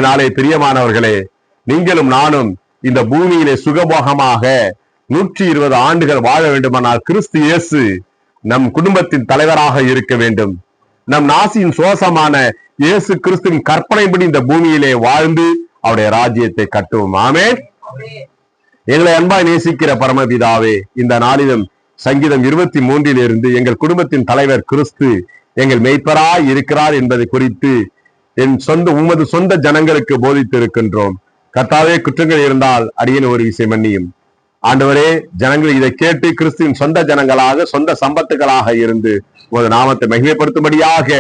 நாளே பிரியமானவர்களே, நீங்களும் நானும் இந்த பூமியிலே சுகபோகமாக 120 ஆண்டுகள் வாழ வேண்டுமானால் கிறிஸ்து இயேசு நம் குடும்பத்தின் தலைவராக இருக்க வேண்டும். நம் நாசியின் சுவாசமான இயேசு கிறிஸ்துவின் கற்பனைப்படி இந்த பூமியிலே வாழ்ந்து அவருடைய ராஜ்யத்தை கட்டுவோம். ஆமென். எங்களை அன்பாய் நேசிக்கிற பரமபிதாவே, இந்த நாளிலும் சங்கீதம் 23 இருந்து எங்கள் குடும்பத்தின் தலைவர் கிறிஸ்து எங்கள் மெய்ப்பராய் இருக்கிறார் என்பதை குறித்து உமது சொந்த ஜனங்களுக்கு போதித்து இருக்கின்றோம். கர்த்தாவே, குற்றங்கள் இருந்தால் அடியேன் ஒரு விஷயம் மன்னியும். ஆண்டவரே, ஜனங்கள் இதை கேட்டு கிறிஸ்துவின் சொந்த ஜனங்களாக சொந்த சம்பத்துகளாக இருந்து உமது நாமத்தை மகிமைப்படுத்தும்படியாக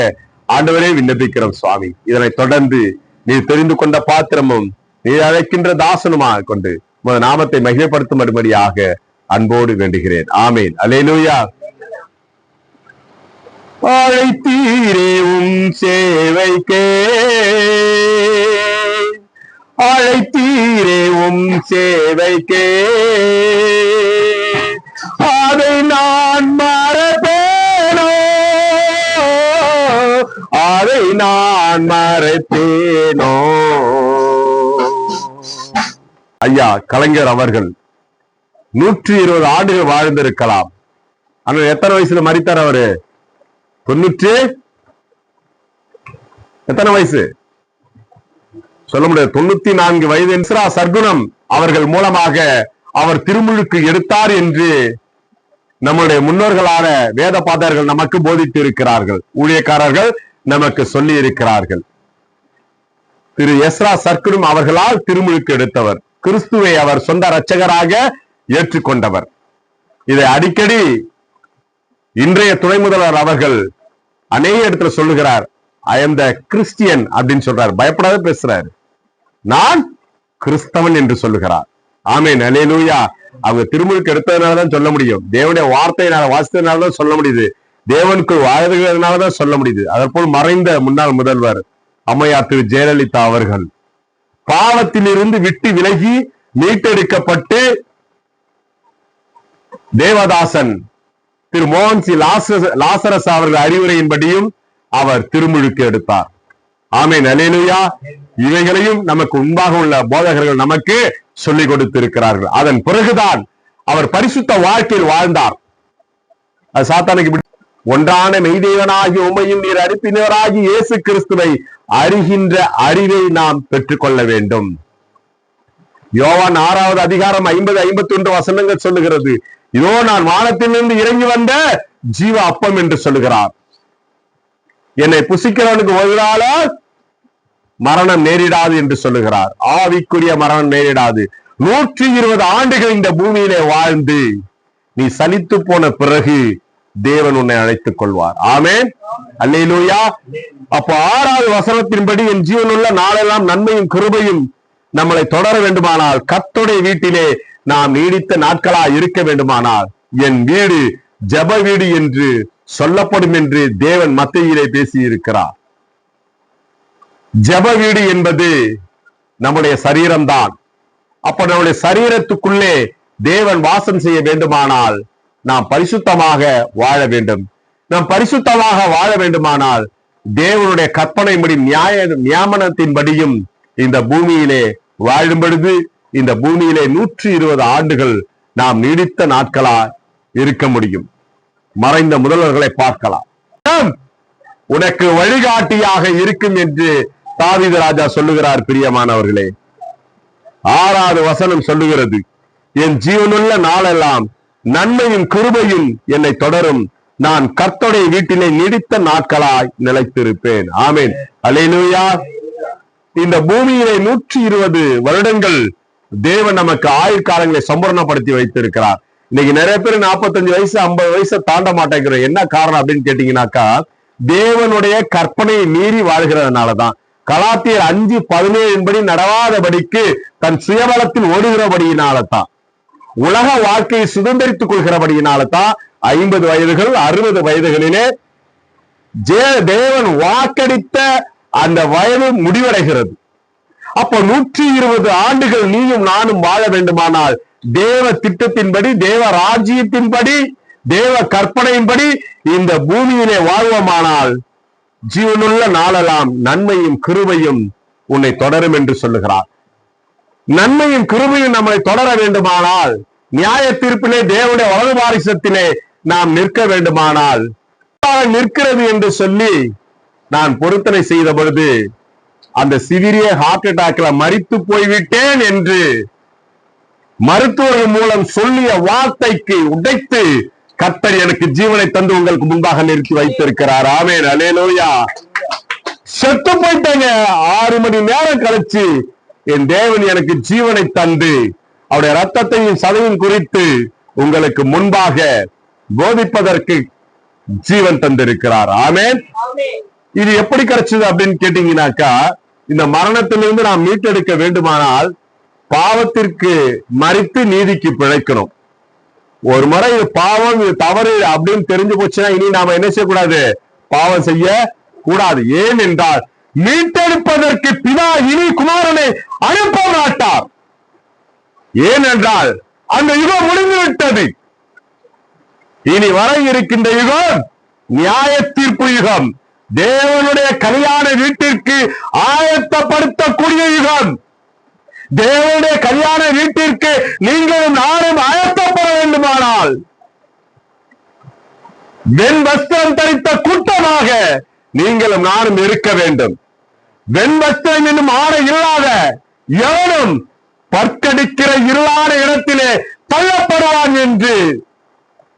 ஆண்டவரே விண்ணப்பிக்கிறோம் சுவாமி. இதனை தொடர்ந்து நீர் தெரிந்து கொண்ட பாத்திரமும் நீர் அழைக்கின்ற தாசனுமாக கொண்டு உமது நாமத்தை மகிமைப்படுத்தும்படியாக அன்போடு வேண்டுகிறேன். ஆமேன். அல்லேலூயா. அழைத்தீரே உம் சேவைக்கே, அழைத்தீரே உம் சேவைக்கே, அதை நான் மறப்பேனோ, அதை நான் மறப்பேனோ. ஐயா கலைஞர் அவர்கள் 120 ஆண்டுகள் வாழ்ந்திருக்கலாம். ஆனா எத்தனை வயசுல மரித்தார் அவரு? 90 எத்தனை வயசு சொல்ல முடியாது. 94 வயது. எஸ்ரா சர்க்குணம் அவர்கள் மூலமாக அவர் திருமுழுக்கு எடுத்தார் என்று நம்முடைய முன்னோர்களான வேத பாதர்கள் நமக்கு போதித்து இருக்கிறார்கள், ஊழியக்காரர்கள் நமக்கு சொல்லி இருக்கிறார்கள். திரு எஸ்ரா சர்க்குணம் அவர்களால் திருமுழுக்கு எடுத்தவர், கிறிஸ்துவை அவர் சொந்த இரட்சகராக ஏற்றுக்கொண்டவர். இதை அடிக்கடி இன்றைய துணை முதல்வர் அவர்கள் அநேக இடத்துல சொல்லுகிறார். ஐ எம் த கிறிஸ்டியன் அப்படின்னு சொல்றார், பயப்படாத பேசுறாரு. நான் கிறிஸ்தவன் என்று சொல்லுகிறார். ஆமென். அல்லேலூயா. அவங்க திருமுழுக்கு எடுத்ததுனாலதான் சொல்ல முடியும், தேவனுடைய வார்த்தையினால வாசித்ததுனாலதான் சொல்ல முடியுது, தேவனுக்கு வாழ்கிறதுனாலதான் சொல்ல முடியுது. அதற்போல் மறைந்த முன்னாள் முதல்வர் அம்மையார் திரு ஜெயலலிதா அவர்கள் பாவத்திலிருந்து விட்டு விலகி மீட்டெடுக்கப்பட்டு தேவதாசன் திரு மோகன் சி லாசரஸ் அவர்கள் அறிவுரையின்படியும் அவர் திருமுழுக்கு எடுத்தார். ஆமென். அல்லேலூயா. இவைகளையும் நமக்கு முன்பாக உள்ள போதகர்கள் நமக்கு சொல்லிக் கொடுத்திருக்கிறார்கள். அதன் பிறகுதான் அவர் பரிசுத்த வாழ்க்கையில் வாழ்ந்தார். அது சாத்தானுக்கு ஒன்றான மெய்தேவனாகி உமையும் நீர் அனுப்பினவராகி இயேசு கிறிஸ்துவை அறிகின்ற அறிவை நாம் பெற்றுக்கொள்ள வேண்டும். யோவான் 6வது அதிகாரம் 50-51 வசனங்கள் சொல்லுகிறது, இதோ நான் வானத்திலிருந்து இறங்கி வந்த ஜீவ அப்பம் என்று சொல்லுகிறார். என்னை புசிக்கிறவனுக்கு ஒரு நாளால் மரணம் நேரிடாது என்று சொல்லுகிறார். ஆவிக்குரிய மரணம் நேரிடாது. 120 ஆண்டுகள் இந்த பூமியிலே வாழ்ந்து நீ சலித்து போன பிறகு தேவன் உன்னை அழைத்துக் கொள்வார். ஆமென். அல்லேலூயா. அப்போ 6வது வசனத்தின்படி என் ஜீவனுள்ள நாளெல்லாம் நன்மையும் கிருபையும் நம்மளை தொடர வேண்டுமானால், கர்த்தருடைய வீட்டிலே நாம் நீடித்த நாட்களா இருக்க வேண்டுமானால், என் வீடு ஜெப வீடு என்று சொல்லப்படும் என்று தேவன் மத்தேயிலே பேசி இருக்கிறார். ஜெப வீடு என்பது நம்முடைய சரீரம்தான். அப்ப நம்முடைய சரீரத்துக்குள்ளே தேவன் வாசம் செய்ய வேண்டுமானால் நாம் பரிசுத்தமாக வாழ வேண்டும். நாம் பரிசுத்தமாக வாழ வேண்டுமானால் தேவனுடைய கற்பனைப்படி நியாமனத்தின்படியும் இந்த பூமியிலே வாழும் பொழுது இந்த பூமியிலே 120 ஆண்டுகள் நாம் நீடித்த நாட்களா இருக்க முடியும். மறைந்த முதல்வர்களை பார்க்கலாம். உனக்கு வழிகாட்டியாக இருக்கும் என்று தாவீது ராஜா சொல்லுகிறார். பிரியமானவர்களே, 6வது வசனம் சொல்லுகிறது, என் ஜீவனுள்ள நாளெல்லாம் நன்மையும் கிருபையும் என்னை தொடரும், நான் கர்த்தருடைய வீட்டிலே நீடித்த நாட்களாய் நிலைத்திருப்பேன். ஆமென். அல்லேலூயா. இந்த பூமியிலே 120 வருடங்கள் தேவன் நமக்கு ஆயுட்காலங்களை சம்பூர்ணப்படுத்தி வைத்திருக்கிறார். இன்னைக்கு நிறைய பேர் 45 வயசு 50 வயசை தாண்ட மாட்டேங்கிறோம். என்ன காரணம் அப்படின்னு கேட்டீங்கன்னாக்கா, தேவனுடைய கற்பனையை மீறி வாழ்கிறதுனாலதான். கலாத்தியர் 5:17 படி நடவாதபடிக்கு தன் சுயபலத்தில் ஓடுகிறபடியினால்தான், உலக வாழ்க்கையை சுதந்திரித்துக் கொள்கிறபடியினால்தான் 50 வயதுகள் 60 வயதுகளிலே தேவன் வாக்கடித்த அந்த வயது முடிவடைகிறது. அப்போ 120 ஆண்டுகள் நீயும் நானும் வாழ வேண்டுமானால் தேவ திட்டத்தின்படி, தேவ ராஜ்யத்தின்படி, தேவ கற்பனையின்படி இந்த பூமியிலே வாழ்வோமானால் ஜீவனுள்ள நாளெல்லாம் நன்மையும் கிருபையும் உன்னை தொடரும் என்று சொல்லுகிறார். நன்மையும் கிருபையும் நம்மை தொடர வேண்டுமானால், நியாய தீர்ப்பிலே தேவனுடைய வலது பாரிசத்திலே நாம் நிற்க வேண்டுமானால், நிற்கிறது என்று சொல்லி நான் பொருத்தனை செய்த பொழுது அந்த சிவிரிய ஹார்ட் அட்டாக்ல மரித்து போய்விட்டேன் என்று மருத்துவர்கள் மூலம் சொல்லிய வார்த்தைக்கு உடைத்து கர்த்தர் எனக்கு ஜீவனை தந்து உங்களுக்கு முன்பாக நிறுத்தி வைத்திருக்கிறார். ஆமென், அல்லேலூயா. செத்து போயிட்டேங்க, 6 மணி நேரம் கழிச்சு என் தேவன் எனக்கு ஜீவனை தந்து அவருடைய ரத்தத்தையும் சதையும் குறித்து உங்களுக்கு முன்பாக போதிப்பதற்கு ஜீவன் தந்திருக்கிறார். ஆமென். இது எப்படி கிடைச்சது அப்படின்னு கேட்டீங்கன்னாக்கா, இந்த மரணத்திலிருந்து நாம் மீட்டெடுக்க வேண்டுமானால் பாவத்திற்கு மரித்து நீதிக்கு பிழைக்கணும். ஒரு முறை இது பாவம், இது தவறு அப்படின்னு தெரிஞ்சு போச்சுன்னா இனி நாம என்ன செய்யக்கூடாது? பாவம் செய்ய கூடாது. ஏன் என்றால் மீட்டெடுப்பதற்கு பிதா இனி குமாரனை அனுப்ப மாட்டார். ஏனென்றால் அந்த யுகம் முடிந்து விட்டது. இனி வர இருக்கின்ற யுகம் நியாய தீர்ப்பு யுகம், தேவனுடைய கல்யாண வீட்டிற்கு ஆயத்தப்படுத்தக்கூடிய யுகம். தேவனுடைய கல்யாண வீட்டிற்கு நீங்களும் நானும் ஆயத்தப்பட வேண்டுமானால் வெண் வஸ்திரம் தரித்த கூட்டமாக நீங்களும் நானும் இருக்க வேண்டும். வெண் வஸ்திரம் என்னும் ஆடை இல்லாத எவனும் பற்கடிக்கிற இல்லாத இடத்திலே தள்ளப்படுவான் என்று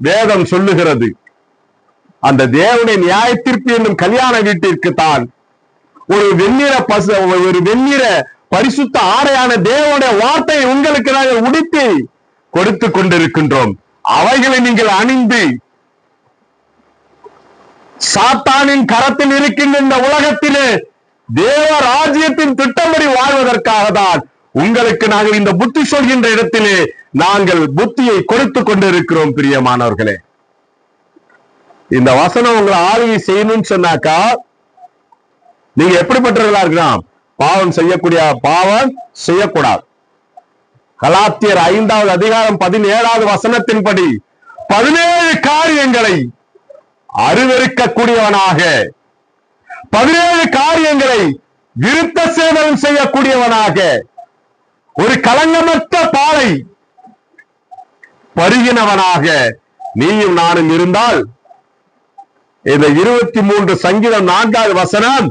வேதம் சொல்லுகிறது. அந்த தேவனுடைய நியாய தீர்ப்பு என்னும் கல்யாண வீட்டிற்கு தான் ஒரு வெண்ணிற பரிசுத்த ஆடையான தேவனுடைய வார்த்தையை உங்களுக்கு நாங்கள் உடுத்தி கொடுத்து கொண்டிருக்கின்றோம். அவைகளை நீங்கள் அணிந்து சாத்தானின் கரத்தில் இருக்கின்ற இந்த உலகத்திலே தேவ ராஜ்யத்தின் திட்டப்படி வாழ்வதற்காக தான் உங்களுக்கு நாங்கள் இந்த புத்தி சொல்கின்ற இடத்திலே நாங்கள் புத்தியை கொடுத்து கொண்டிருக்கிறோம். பிரியமானவர்களே, இந்த வசனம் உங்களை ஆளுகை செய்யணும்னு சொன்னாக்கா நீங்க எப்படிப்பட்டவர்களா இருக்கலாம்? பாவம் செய்யக்கூடாது. கலாத்தியர் 5வது அதிகாரம் 17வது வசனத்தின்படி 17 காரியங்களை அருவருக்கக்கூடியவனாக, 17 காரியங்களை விருத்த சேதனம் செய்யக்கூடியவனாக, ஒரு களங்கமற்ற பாலை பருகினவனாக நீயும் நானும் இருந்தால் இந்த 23 சங்கீதம் 4வது வசனம்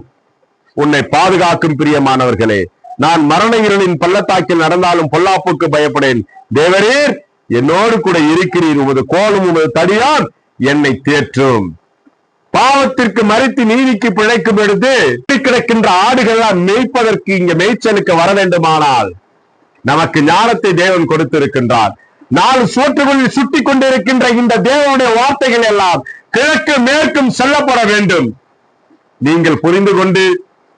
உன்னை பாதுகாக்கும். பிரியமானவர்களே, நான் மரண இருளின் பள்ளத்தாக்கில் நடந்தாலும் பொல்லாப்புக்கு பயப்படேன், தேவரீர் என்னோடு கூட இருக்கிறீர், உமது கோலும் உமது தடியான் என்னை தேற்றும். பாவத்திற்கு மறித்து நீதிக்கு பிழைக்கும் எடுத்து கிடக்கின்ற ஆடுகள்லாம் மேய்ப்பதற்கு இங்க மேய்ச்சலுக்கு வர வேண்டுமானால் நமக்கு ஞானத்தை தேவன் கொடுத்திருக்கின்றார். 4 சோற்றுகளில் சுட்டி கொண்டிருக்கின்ற இந்த தேவனுடைய வார்த்தைகள் எல்லாம் கிழக்கு மேற்கும் செல்லப்பட வேண்டும். நீங்கள் புரிந்து கொண்டு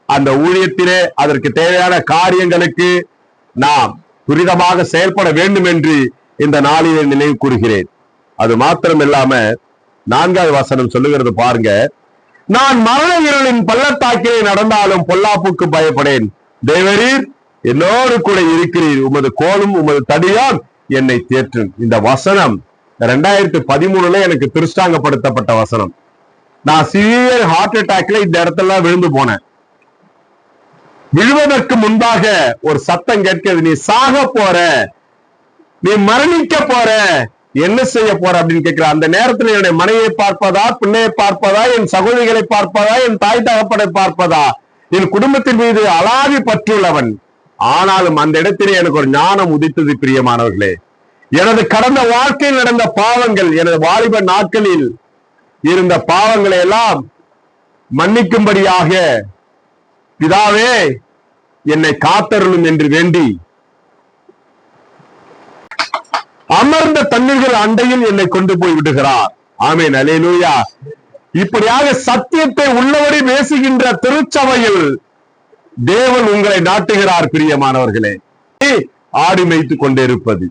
அந்த ஊழியத்திலே அதற்கு தேவையான காரியங்களுக்கு நாம் துரிதமாக செயல்பட வேண்டும் என்று இந்த நாளிலே நினைவு கூறுகிறேன். அது மாத்திரம் இல்லாம 4வது வசனம் சொல்லுகிறது பாருங்க, நான் மரண இருளின் பள்ளத்தாக்கிலே நடந்தாலும் பொல்லாப்புக்கு பயப்படேன், தேவரீர் என்னோடு கூட இருக்கிறீர், உமது கோலும் உமது தடியான் என்னை தேற்றும். இந்த வசனம் 2013 எனக்கு திருஷ்டாங்கப்படுத்தப்பட்ட வசனம். நான் சிவியர் ஹார்ட் அட்டாக்ல இந்த இடத்துல விழுந்து போனேன். விழுவதற்கு முன்பாக ஒரு சத்தம் கேட்கிறது, நீ சாக போற, நீ மரணிக்க போற, என்ன செய்ய போற அப்படின்னு கேட்கிற. அந்த நேரத்தில் என்னுடைய மனைவியை பார்ப்பதா, பிள்ளையை பார்ப்பதா, என் சகோதரிகளை பார்ப்பதா, என் தாய் தகப்பனை பார்ப்பதா, என் குடும்பத்தின் மீது அலாதி பற்றுள்ளவன். ஆனாலும் அந்த இடத்திலே எனக்கு ஒரு ஞானம் உதித்தது. பிரியமானவர்களே, எனது கடந்த வாழ்க்கையில் நடந்த பாவங்கள், எனது வாலிப நாட்களில் இருந்த பாவங்களை எல்லாம் மன்னிக்கும்படியாக பிதாவே என்னை காத்தருளும் என்று வேண்டி அமர்ந்த தண்ணீர்கள் அண்டையில் என்னை கொண்டு போய் விடுகிறார். ஆமென், அல்லேலூயா. இப்படியாக சத்தியத்தை உள்ளபடி பேசுகின்ற திருச்சபையில் தேவன் உங்களை நாட்டுகிறார். பிரியமானவர்களே, ஆடி மேய்த்துக் கொண்டிருப்பது,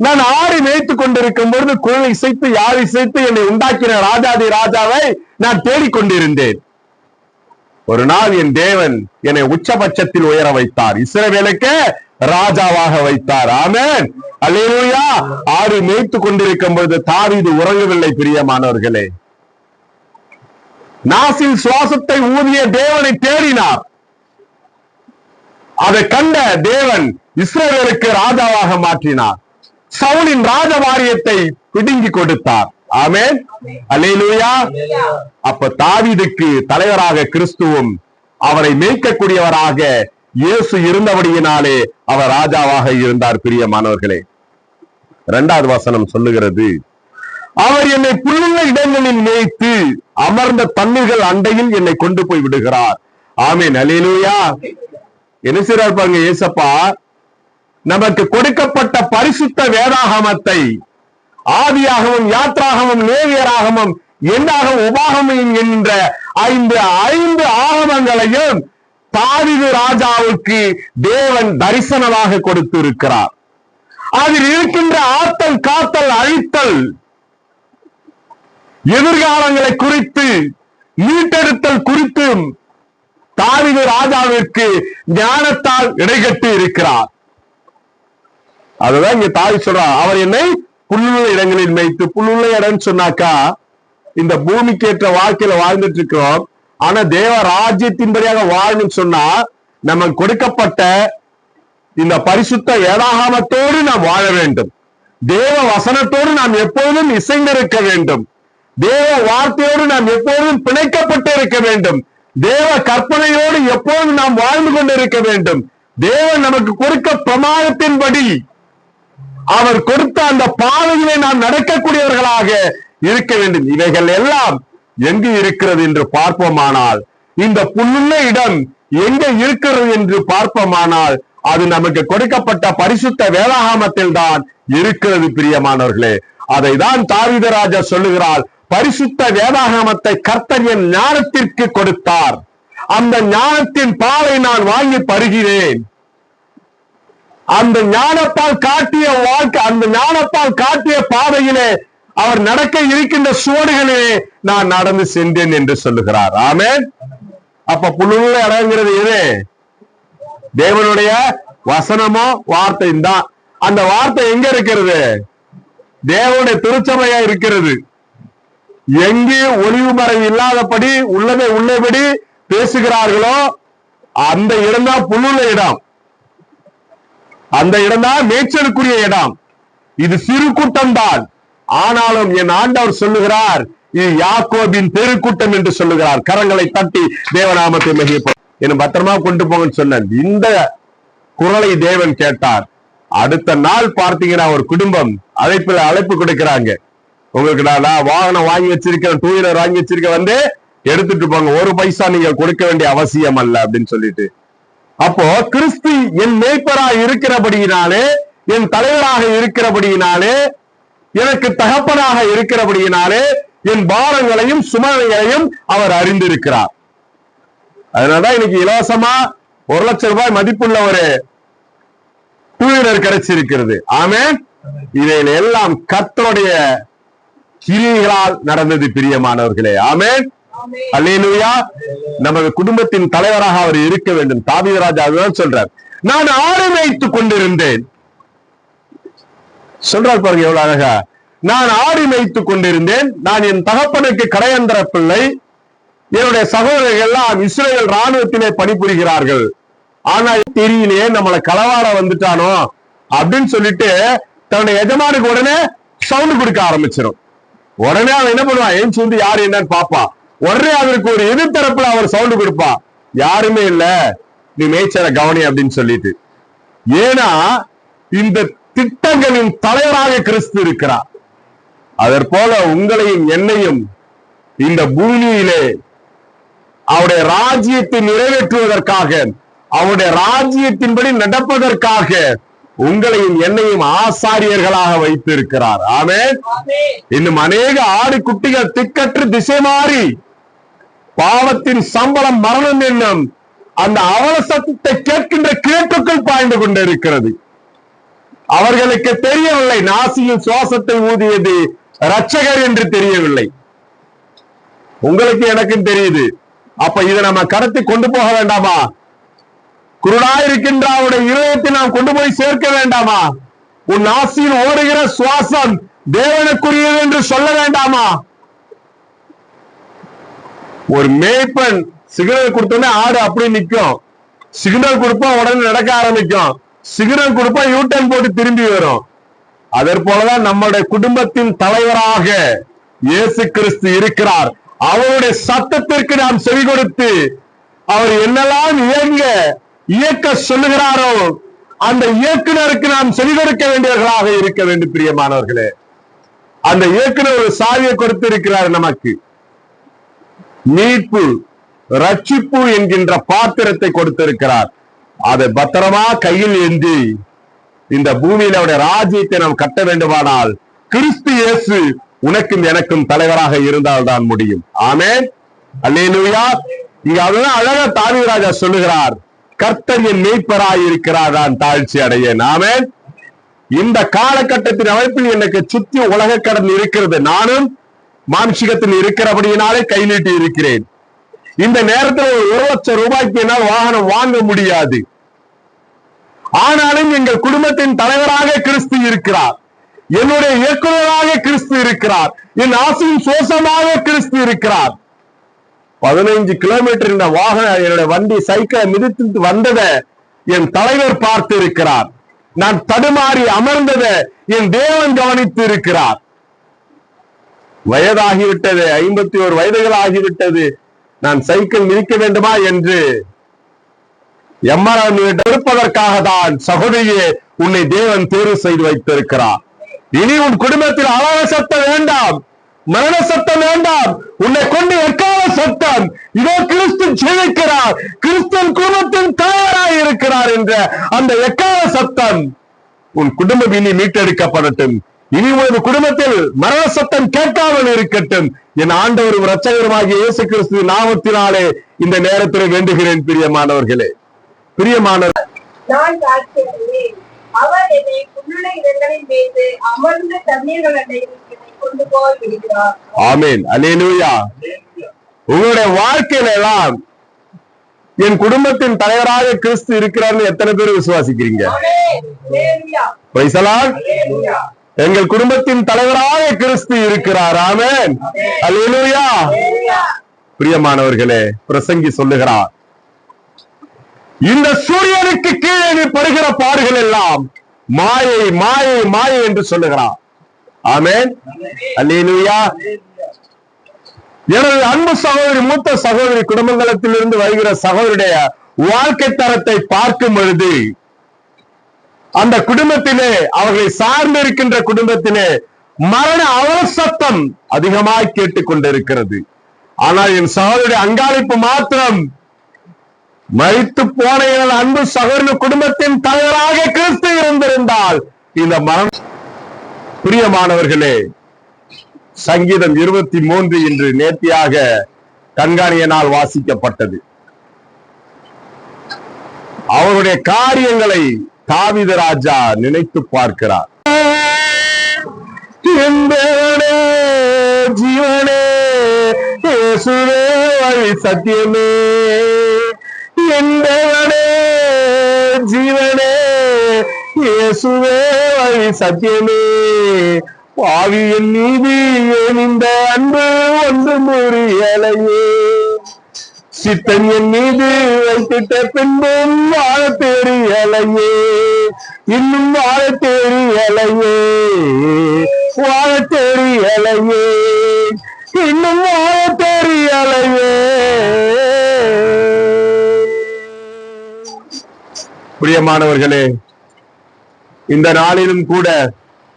நான் ஆடி மேய்த்துக் கொண்டிருக்கும் பொழுது குழல் இசைத்து யார் இசைத்து என்னை உண்டாக்கின ராஜாதி ராஜாவை நான் தேடிக்கொண்டிருந்தேன். ஒரு நாள் என் தேவன் என்னை உச்சபட்சத்தில் உயர வைத்தார், இஸ்ரவேலுக்கு ராஜாவாக வைத்தார். ஆமென், அல்லேலூயா. ஆடி மேய்த்துக் கொண்டிருக்கும் பொழுது தாவீது உறங்கவில்லை. பிரியமானவர்களே, நாசில் சுவாசத்தை ஊதிய தேவனை தேடினார். அதை கண்ட தேவன் இஸ்ரவேலுக்கு ராஜாவாக மாற்றினார். சவுலின் ராஜபாரியத்தை பிடுங்கி கொடுத்தார். ஆமென், அல்லேலூயா. அப்ப தாவீதுக்கு தலைவராக கிறிஸ்துவும் அவரை மேய்க்கக்கூடியவராக இயேசு இருந்தபடியினாலே அவர் ராஜாவாக இருந்தார். பிரியமானவர்களே, 2வது வசனம் சொல்லுகிறது, அவர் என்னை புல்லுள்ள இடங்களில் மேய்த்து அமர்ந்த தண்ணீர்கள் அண்டையில் என்னை கொண்டு போய் விடுகிறார். ஆமென், அல்லேலூயா. என்ன செய்றார் பாருங்க இயேசப்பா, நமக்கு கொடுக்கப்பட்ட பரிசுத்த வேதாகமத்தை, ஆதியாகமம், யாத்ராகமம், லேவியராகமம், எண்ணாகமம், உபாகமம் என்ற ஐந்து ஆகமங்களையும் தாவீது ராஜாவுக்கு தேவன் தரிசனமாக கொடுத்து இருக்கிறார். அதில் இருக்கின்ற ஆத்தல், காத்தல், அழித்தல், எதிர்காலங்களை குறித்து, மீட்டெடுத்தல் குறித்து தாவீது ராஜாவிற்கு ஞானத்தால் இடைகட்டி இருக்கிறார். அதுதான் இங்க தாவீது சொல்றார், அவர் என்னை புல்லுள்ள இடங்களில் மேய்த்து. புல்லுள்ள இடம் சொன்னாக்கா இந்த பூமிக்கு ஏற்ற வாழ்க்கையில வாழ்ந்துட்டு இருக்கிறோம். ஆனா தேவ ராஜ்யத்தின்படியாக வாழணும்னு சொன்னா நமக்கு கொடுக்கப்பட்ட இந்த பரிசுத்த வேதாகமத்தோடு நாம் வாழ வேண்டும். தேவ வசனத்தோடு நாம் எப்போதும் இசைந்திருக்க வேண்டும். தேவ வார்த்தையோடு நாம் எப்போதும் பிணைக்கப்பட்டு இருக்க வேண்டும். தேவ கற்பனையோடு எப்போதும் நாம் வாழ்ந்து கொண்டு இருக்க வேண்டும். தேவன் நமக்கு கொடுக்க பிரமாணத்தின்படி அவர் கொடுத்த அந்த பாதையிலே நாம் நடக்கக்கூடியவர்களாக இருக்க வேண்டும். இவைகள் எல்லாம் எங்கு இருக்கிறது என்று பார்ப்போமானால், இந்த புல்லுள்ள இடம் எங்க இருக்கிறது என்று பார்ப்போமானால், அது நமக்கு கொடுக்கப்பட்ட பரிசுத்த வேதாகமத்தில் தான் இருக்கிறது. பிரியமானவர்களே, அதை தான் தாவீது ராஜா சொல்லுகிறார், பரிசுத்த வேதாகமத்தை கர்த்தர் என் ஞானத்திற்கு கொடுத்தார், அந்த ஞானத்தின் பாலை நான் வாங்கி பருகிறேன். அந்த ஞானப்பால் காட்டிய வாழ்க்கை, அந்த ஞானப்பால் காட்டிய பாதையிலே அவர் நடக்க இருக்கின்ற சுவடுகளே நான் நடந்து சென்றேன் என்று சொல்லுகிறார். ஆமென். அப்ப புல்லுள்ள இடங்கிறது எது? தேவனுடைய வசனமோ வார்த்தையும் தான். அந்த வார்த்தை எங்க இருக்கிறது? தேவனுடைய திருச்சபையா இருக்கிறது. எங்கே ஒளிவு மறைவு இல்லாதபடி உள்ளதை உள்ளபடி பேசுகிறார்களோ அந்த இடம் தான் புல்லுள்ள இடம். அந்த இடம் தான் மேய்ச்சலுக்குரிய இடம். இது சிறு கூட்டம் தான். ஆனாலும் என் ஆண்டவர் சொல்லுகிறார், இது யாக்கோபின் பெருக்கூட்டம் என்று சொல்லுகிறார். கரங்களை தட்டி தேவநாமத்தை மகிமைப்படுத்த என்ன பத்திரமா கொண்டு போங்கன்னு சொன்ன இந்த குரலை தேவன் கேட்டார். அடுத்த நாள் பார்த்தீங்கன்னா ஒரு குடும்பம் அழைப்பு கொடுக்கிறாங்க. உங்களுக்கு நான் வாகனம் வாங்கி வச்சிருக்கேன், 2 வீலர் வாங்கி வச்சிருக்க, வந்து எடுத்துட்டு போங்க, 1 பைசா நீங்க கொடுக்க வேண்டிய அவசியம் அல்ல அப்படின்னு சொல்லிட்டு. அப்போ கிறிஸ்து என் மேய்ப்பராக இருக்கிறபடியினாலே, என் தலைவராக இருக்கிறபடியினாலே, எனக்கு தகப்பனாக இருக்கிறபடியினாலே என் பாரங்களையும் சுமைகளையும் அவர் அறிந்திருக்கிறார். அதனாலதான் இன்னைக்கு இலவசமா 1 லட்சம் ரூபாய் மதிப்புள்ள ஒரு 2 வீலர் கிடைச்சிருக்கிறது. ஆமென். இவைகள் எல்லாம் கர்த்தருடைய கிரியைகளால் நடந்தது. பிரியமானவர்களே, ஆமென், அல்லேலூயா. நமது குடும்பத்தின் தலைவராக அவர் இருக்க வேண்டும். தாவீது ராஜா அதுதான் சொல்றார், நான் ஆடு மேய்த்துக் கொண்டிருந்தேன். சொல்றார் பாருங்க எவ்வளவு அழகா, நான் ஆடு மேய்த்துக் கொண்டிருந்தேன், நான் என் தகப்பனுக்கு கடையந்திர பிள்ளை, என்னுடைய சகோதரர்கள் எல்லாம் இஸ்ரேல் ராணுவத்திலே பணிபுரிகிறார்கள். ஆனா தெரியலையே நம்மளை களவாட வந்துட்டானோ அப்படின்னு சொல்லிட்டு தன்னுடைய எஜமானுக்கு உடனே சவுண்ட் கொடுக்க ஆரம்பிச்சிடும். உடனே அவன் என்ன பண்ணுவான், ஏன் வந்து யாரு என்னன்னு பாப்பான். உடனே அதற்கு ஒரு எதிர்த்தரப்புல அவர் சவுண்ட் கொடுப்பான், யாருமே இல்ல, நீ மேய்ச்சலை கவனி அப்படின்னு சொல்லிட்டு. ஏன்னா இந்த திட்டங்களின் தலைவராக கிறிஸ்து இருக்கிறார். அதற்போல உங்களையும் என்னையும் இந்த பூமியிலே அவருடைய ராஜ்யத்தை நிறைவேற்றுவதற்காக, அவருடைய ராஜ்யத்தின்படி நடப்பதற்காக உங்களையும் என்னையும் ஆசாரியர்களாக வைத்து இருக்கிறார். ஆமென். இன்னும் அநேக ஆடு குட்டிகள் திக்கற்று திசை மாறி பாவத்தின் சம்பளம் மரணம் என்னும் அந்த அவல சத்தத்தை கேட்கின்ற கிழக்குக்குள் பாய்ந்து கொண்டிருக்கிறது. அவர்களுக்கு தெரியவில்லை நாசியில் சுவாசத்தை ஊதியது இரட்சகர் என்று தெரியவில்லை. உங்களுக்கு எனக்கும் தெரியுது. அப்ப இதை நம்ம கடத்தி கொண்டு போக வேண்டாமா? குருடாயிருக்கின்ற அவருடைய இருதயத்தை நாம் கொண்டு போய் சேர்க்க வேண்டாமா? உன் நாசியில் ஓடுகிற சுவாசம் தேவனுக்குரியது என்று சொல்ல வேண்டாமா? ஒரு மேய்ப்பன் சிகரெட் கொடுத்தோன்னே ஆடு அப்படி நிற்கும். சிக்னல் கொடுப்போம், உடனே நடக்க ஆரம்பிக்கும். சிக்னல் கொடுப்போம், யூட்டர்ன் போட்டு திரும்பி வரும். அதற்போலதான் நம்முடைய குடும்பத்தின் தலைவராக இயேசு கிறிஸ்து இருக்கிறார். அவருடைய சத்தத்திற்கு நாம் செவி கொடுத்து அவர் என்னெல்லாம் இயக்க சொல்லுகிறாரோ அந்த இயக்குனருக்கு நாம் செவி கொடுக்க வேண்டியவர்களாக இருக்க வேண்டும். பிரியமானவர்களே, அந்த இயக்குனர் ஒரு சாவியை கொடுத்து இருக்கிறார் நமக்கு. மீட்பு, ரட்சிப்பு என்கின்ற பாத்திரத்தை கொடுத்திருக்கிறார். அதை பத்திரமா கையில் ஏந்தி இந்த பூமியில அவருடைய ராஜ்யத்தை நாம் கட்ட வேண்டுமானால் கிறிஸ்து இயேசு உனக்கும் எனக்கும் தலைவராக இருந்தால் தான் முடியும். ஆமென், அல்லேலூயா. இங்க அதுதான் அழகா தாவீது ராஜா சொல்லுகிறார், கர்த்தர் என் மேய்ப்பராய் இருக்கிறார், நான் தாழ்ச்சி அடையேன். ஆமென். இந்த காலகட்டத்தின் அமைப்பில் எனக்கு சுற்றி உலக கடன் இருக்கிறது. நானும் மானுஷிகத்தில் இருக்கிறபடியினாலே கை நீட்டி இருக்கிறேன். இந்த நேரத்தில் ஒரு 1 லட்சம் ரூபாய்க்கு என்னால் வாகனம் வாங்க முடியாது. ஆனாலும் எங்கள் குடும்பத்தின் தலைவராக கிறிஸ்து இருக்கிறார், என்னுடைய இயக்குநராக கிறிஸ்து இருக்கிறார், என் ஆசையின் சோசமாக கிறிஸ்து இருக்கிறார். 15 கிலோமீட்டர் இந்த வாகனம், என்னுடைய வண்டி சைக்கிளை மிதித்து வந்ததை என் தலைவர் பார்த்து இருக்கிறார். நான் தடுமாறி அமர்ந்ததை என் தேவன் கவனித்து இருக்கிறார். வயதாகிவிட்டது, 51 வயதுகள் ஆகிவிட்டது, நான் சைக்கிள் மிதிக்க வேண்டுமா என்று எடுப்பதற்காக தான் சகோதரியே உன்னை தேவன் தேர்வு செய்து வைத்திருக்கிறார். இனி உன் குடும்பத்தில் அழக சத்தம் வேண்டாம், மரண சத்தம் வேண்டாம், உன்னை கொண்டு எக்கால சத்தம். இதோ கிறிஸ்து ஜெயிக்கிறார், கிறிஸ்தன் குடும்பத்தின் தயாராக இருக்கிறார் என்ற அந்த எக்கால சத்தம் உன் குடும்பம் இனி மீட்டெடுக்கப்படட்டும். இனி உனது குடும்பத்தில் மரண சத்தம் கேட்காமல் இருக்கட்டும். என் ஆண்டவரும் இரட்சகருமாகிய இயேசு கிறிஸ்து நாமத்தினாலே இந்த நேரத்தில் வேண்டுகிறேன். பிரியமானவர்களே, பிரியமானவர், அவர் என்னை புல்லுள்ள இடங்களில் வைத்து அமர்ந்த தண்ணீர்கள் கொண்டு போய் விடுகிறார். ஆமென், அல்லேலூயா. உங்களுடைய வாழ்க்கையில எல்லாம் என் குடும்பத்தின் தலைவராக கிறிஸ்து இருக்கிறார்னு எத்தனை பேர் விசுவாசிக்கிறீங்க? Praise the lord. எங்கள் குடும்பத்தின் தலைவராக கிறிஸ்து இருக்கிறார். ஆமென், அல்லேலூயா. பிரியமானவர்களே, பிரசங்கி சொல்லுகிறார், இந்த சூரியனுக்கு கீழே நீ படுகிற பாடுகள் எல்லாம் மாயை மாயை மாயை என்று சொல்லுகிறார். ஆமென், அல்லேலூயா. எனது அன்பு சகோதரி, மூத்த சகோதரி குடும்பங்களத்திலிருந்து வருகிற சகோதரியுடைய வாழ்க்கை தரத்தை பார்க்கும் பொழுது அந்த குடும்பத்திலே, அவர்களை சார்ந்து இருக்கின்ற குடும்பத்திலே மரண அவசத்தம் அதிகமாய் கேட்டுக் கொண்டிருக்கிறது. ஆனால் என் சகோதரியுடைய அங்காளிப்பு மாத்திரம் மரித்து போன எனது அன்பு சகோதரி குடும்பத்தின் தலைவராக கிறிஸ்து இருந்திருந்தால் இந்த மரணம். பிரியமானவர்களே, சங்கீதம் 23 இன்று நேர்த்தியாக கண்காணியனால் வாசிக்கப்பட்டது. அவருடைய காரியங்களை தாவீது ராஜா நினைத்து பார்க்கிறார். ஜீவனே இயேசுவே வழி சத்தியமே, என்பவனே ஜீவனே இயேசுவே வழி சத்தியமே, பாவியின் நீதி ஏன் இந்த அன்பு ஒன்று முறியலையே, சித்தன் என் மீது வைத்திட்ட பின்பும் வாழ தெரியலையே, இன்னும் வாழ தெரியலையே, வாழ தெரியலையே, இன்னும் வாழ தெரியலையே. பிரியமானவர்களே, இந்த நாளிலும் கூட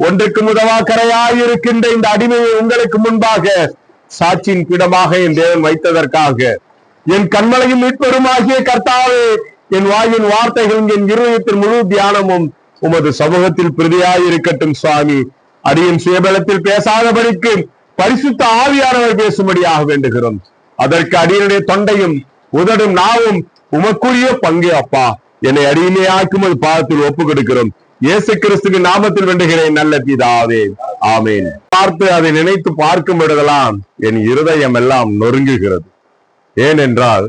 ஒன்றுக்கு முதவா கரையாயிருக்கின்ற இந்த அடிமையை உங்களுக்கு முன்பாக சாட்சியின் பீடமாக என் தேவன் வைத்ததற்காக என் கண்மலையும் மீட்பெருமாகிய கர்த்தாவே, என் வாயின் வார்த்தைகளும் என் இருதயத்தின் முழு தியானமும் உமது சமூகத்தில் பிரதியாயிருக்கட்டும். சுவாமி, அடியின் சுயபலத்தில் பேசாதபடிக்கு பரிசுத்த ஆவியானவர் பேசும்படியாக வேண்டுகிறோம். அதற்கு அடியனுடைய தொண்டையும் உதடும் நாவும் உமக்குரிய பங்கு. அப்பா, என்னை அடியிலே ஆக்கும் அது பாதத்தில் ஒப்பு கொடுக்கிறோம். இயேசு கிறிஸ்துவின் நாமத்தில் வேண்டுகிறேன் நல்ல பிதாவே, ஆமேன். பார்த்து அதை நினைத்து பார்க்கும் பொழுதெல்லாம் என் இருதயம் எல்லாம் நொறுங்குகிறது. ஏனென்றால்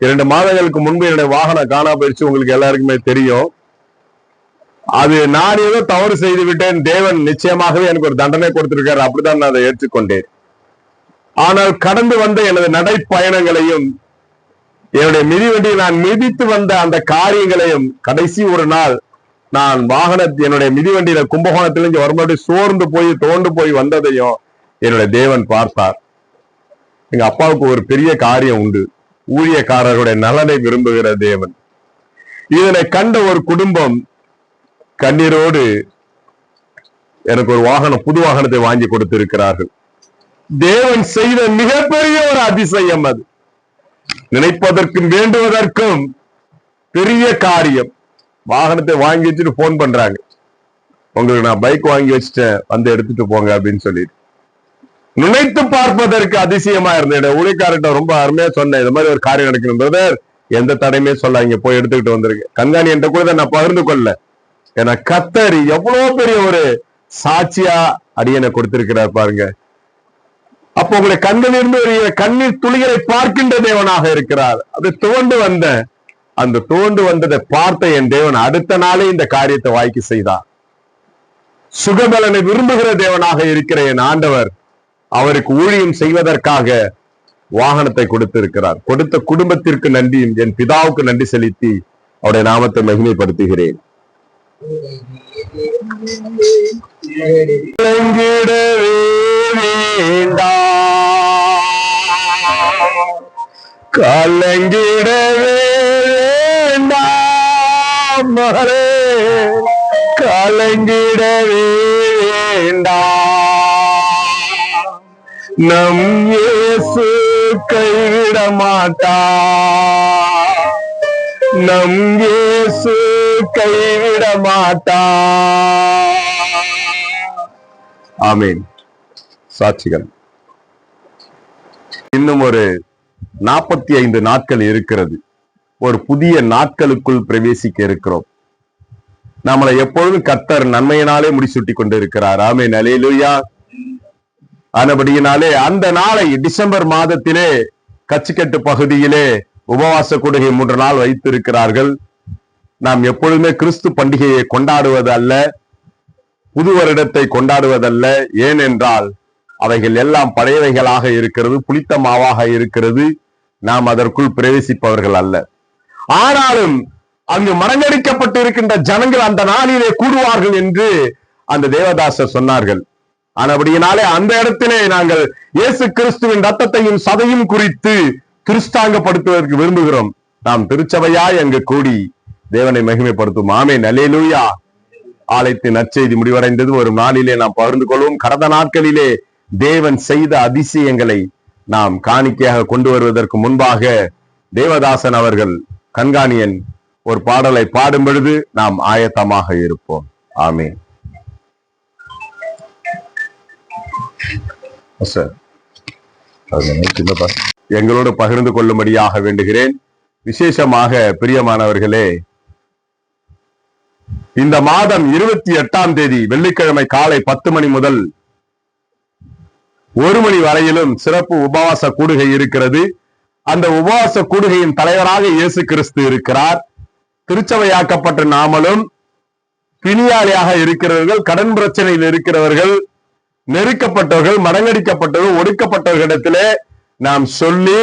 2 மாதங்களுக்கு முன்பு என்னுடைய வாகனம் காணா போயிடுச்சு. உங்களுக்கு எல்லாருக்குமே தெரியும். அது நான் ஏதோ தவறு செய்து விட்டேன். தேவன் நிச்சயமாகவே எனக்கு ஒரு தண்டனை கொடுத்திருக்காரு. அப்படித்தான் நான் அதை ஏற்றுக்கொண்டேன். ஆனால் கடந்து வந்த எனது நடைப்பயணங்களையும் என்னுடைய மிதிவண்டியை நான் மிதித்து வந்த அந்த காரியங்களையும் கடைசி ஒரு நாள் நான் என்னுடைய மிதிவண்டியில கும்பகோணத்திலிருந்து வரும்போது சோர்ந்து போய் தோண்டு போய் வந்ததையும் என்னுடைய தேவன் பார்த்தார். எங்க அப்பாவுக்கு ஒரு பெரிய காரியம் உண்டு, ஊழியக்காரர்களுடைய நலனை விரும்புகிற தேவன். இதனை கண்ட ஒரு குடும்பம் கண்ணீரோடு எனக்கு ஒரு வாகனம், புது வாகனத்தை வாங்கி கொடுத்திருக்கிறார்கள். தேவன் செய்த மிகப்பெரிய ஒரு அதிசயம் அது. நினைப்பதற்கும் வேண்டுவதற்கும் பெரிய காரியம். வாகனத்தை வாங்கி வச்சுட்டு போன் பண்றாங்க, உங்களுக்கு நான் பைக் வாங்கி வச்சுட்டேன், வந்து எடுத்துட்டு போங்க அப்படின்னு சொல்லிட்டு. நினைத்து பார்ப்பதற்கு அதிசயமா இருந்த ஊழியக்காரர்கிட்ட ரொம்ப அருமையா சொன்னேன், இந்த மாதிரி ஒரு காரியம் நடக்கணும் பிரதர், எந்த தடையுமே சொல்லாங்க, போய் எடுத்துக்கிட்டு வந்திருக்கு. கண்காணி என்ற கூட நான் பகிர்ந்து கொள்ள, ஏன்னா கர்த்தர் எவ்வளவு பெரிய ஒரு சாட்சியா அடியனை கொடுத்திருக்கிறார் பாருங்க. அப்போ உங்களை கண்ணிலிருந்து ஒரு கண்ணீர் துளிகளை பார்க்கின்ற தேவனாக இருக்கிறார். அது துவண்டு வந்த அந்த துவண்டு வந்ததை பார்த்த என் தேவன் அடுத்த நாளே இந்த காரியத்தை வாய்க்கு செய்தார். சுகபலனை விரும்புகிற தேவனாக இருக்கிற என் ஆண்டவர் அவருக்கு ஊழியம் செய்வதற்காக வாகனத்தை கொடுத்திருக்கிறார். கொடுத்த குடும்பத்திற்கு நன்றியும் என் பிதாவுக்கு நன்றி செலுத்தி அவருடைய நாமத்தை மகிமைப்படுத்துகிறேன். கலங்கிடவே வேண்டாம் மகளே, கலங்கிடவே வேண்டாம். நம் இயேசு கைவிட மாட்டார், நம் இயேசு கைவிட மாட்டார். ஆமீன். சாட்சிகள். இன்னும் ஒரு 45 நாட்கள் இருக்கிறது. ஒரு புதிய நாட்களுக்குள் பிரவேசிக்க இருக்கிறோம். நம்மளை எப்பொழுதும் கர்த்தர் நன்மையினாலே முடிசூட்டி கொண்டு இருக்கிறார். ஆமென். அல்லேலூயா. ஆனபடியினாலே அந்த நாளை டிசம்பர் மாதத்திலே கச்சிக்கட்டு பகுதியிலே உபவாச கூடுகை 3 நாள் வைத்திருக்கிறார்கள். நாம் எப்பொழுதுமே கிறிஸ்து பண்டிகையை கொண்டாடுவது அல்ல, புது வருடத்தை கொண்டாடுவதல்ல. ஏனென்றால் அவைகள் எல்லாம் பழையவைகளாக இருக்கிறது, புளித்த மாவாக இருக்கிறது. நாம் அதற்குள் பிரவேசிப்பவர்கள் அல்ல. ஆனாலும் அங்கு மறங்கடிக்கப்பட்டு இருக்கின்ற ஜனங்கள் அந்த நாளிலே கூடுவார்கள் என்று அந்த தேவதாசர் சொன்னார்கள். ஆனபடியினாலே அந்த இடத்திலே நாங்கள் இயேசு கிறிஸ்துவின் ரத்தத்தையும் சதையும் குறித்து கிறிஸ்தாங்கப்படுத்துவதற்கு விரும்புகிறோம். நாம் திருச்சபையாய் அங்கு கூடி தேவனை மகிமைப்படுத்தும். ஆமென். அல்லேலூயா. ஆலயத்தின் நற்செய்தி முடிவடைந்தது. ஒரு நாளிலே நாம் பகிர்ந்து கொள்வோம். கடந்த நாட்களிலே தேவன் செய்த அதிசயங்களை நாம் காணிக்கையாக கொண்டு வருவதற்கு முன்பாக தேவதாசன் அவர்கள், கண்காணியன் ஒரு பாடலை பாடும் பொழுது நாம் ஆயத்தமாக இருப்போம். ஆமென். எங்களோடு பகிர்ந்து கொள்ளும்படியாக வேண்டுகிறேன். விசேஷமாக பிரியமானவர்களே, இந்த மாதம் 28ஆம் தேதி வெள்ளிக்கிழமை காலை 10 மணி முதல் 1 மணி வரையிலும் சிறப்பு உபவாச கூடுகை இருக்கிறது. அந்த உபவாச கூடுகையின் தலைவராக இயேசு கிறிஸ்து இருக்கிறார். திருச்சபையாக்கப்பட்ட நாமளும் பிணியாளியாக இருக்கிறவர்கள், கடன் பிரச்சனையில் இருக்கிறவர்கள், நெருக்கப்பட்டவர்கள், மடங்கடிக்கப்பட்டவர்கள், ஒடுக்கப்பட்டவர்களிடத்திலே நாம் சொல்லி